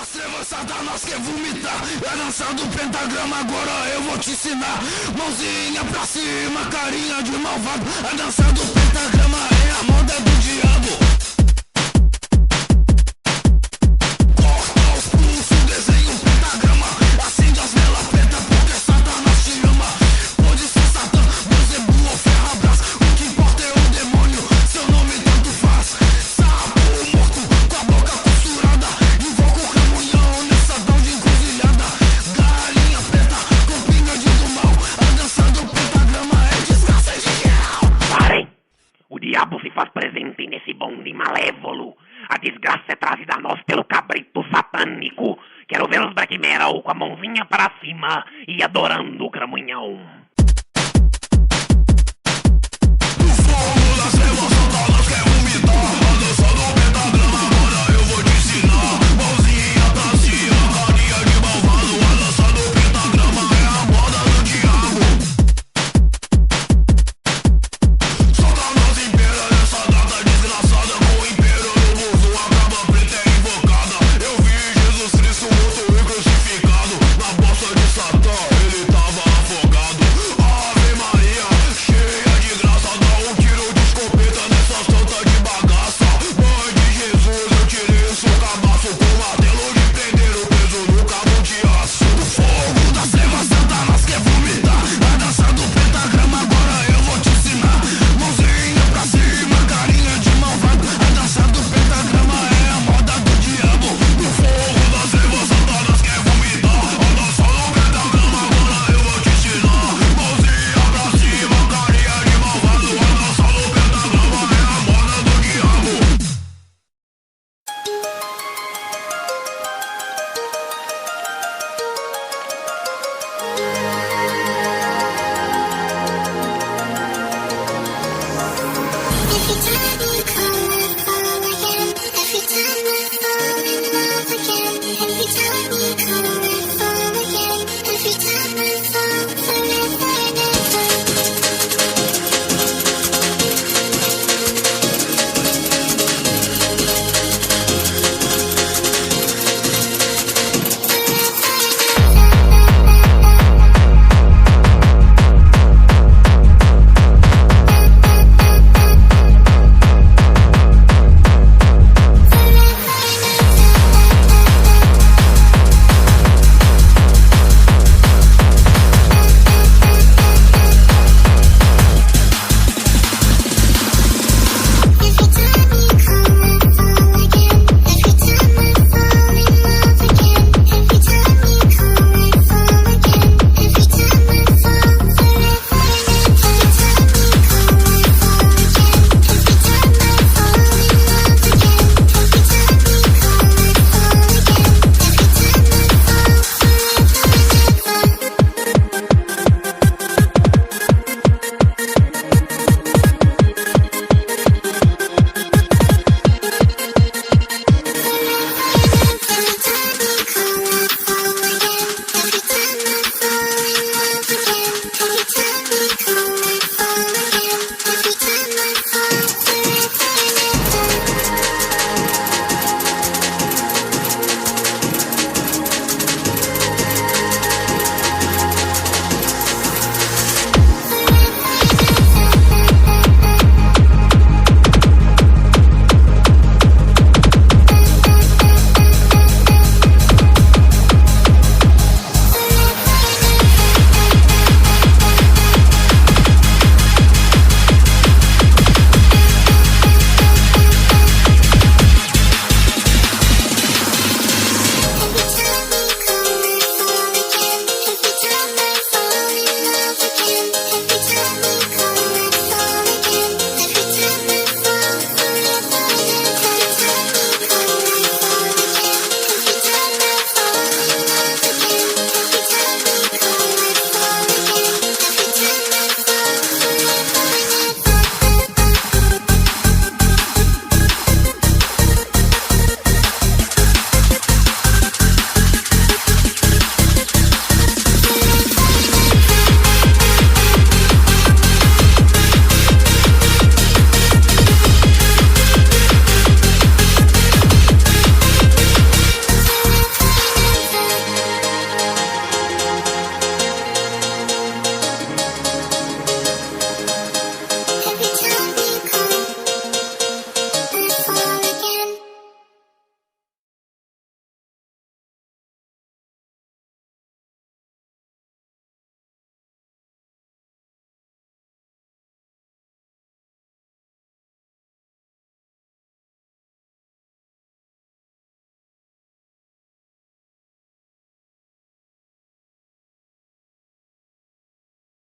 das trevas, Satanás quer vomitar. É dança do pentagrama, agora eu vou te ensinar. Mãozinha pra cima, carinha de malvado. A dança do pentagrama é a moda do diabo. Corta os pulsos, desenha um pentagrama. Acende as velas preta porque Satanás te ama. Pode ser Satã, Bezebu ou Ferrabras. O que importa é o demônio, seu nome tanto faz. Sapo morto, com a boca costurada. Invoca o camunhão nessa dão de encruzilhada. Galinha preta, com pinga de do mal. A dança do pentagrama é desgraça de real. Parem! O diabo se faz presente nesse bonde malévolo. A desgraça é trazida a nós pelo cabrito satânico. Quero ver os Black Metal com a mãozinha para cima e adorando o cramunhão. O fogo das trevas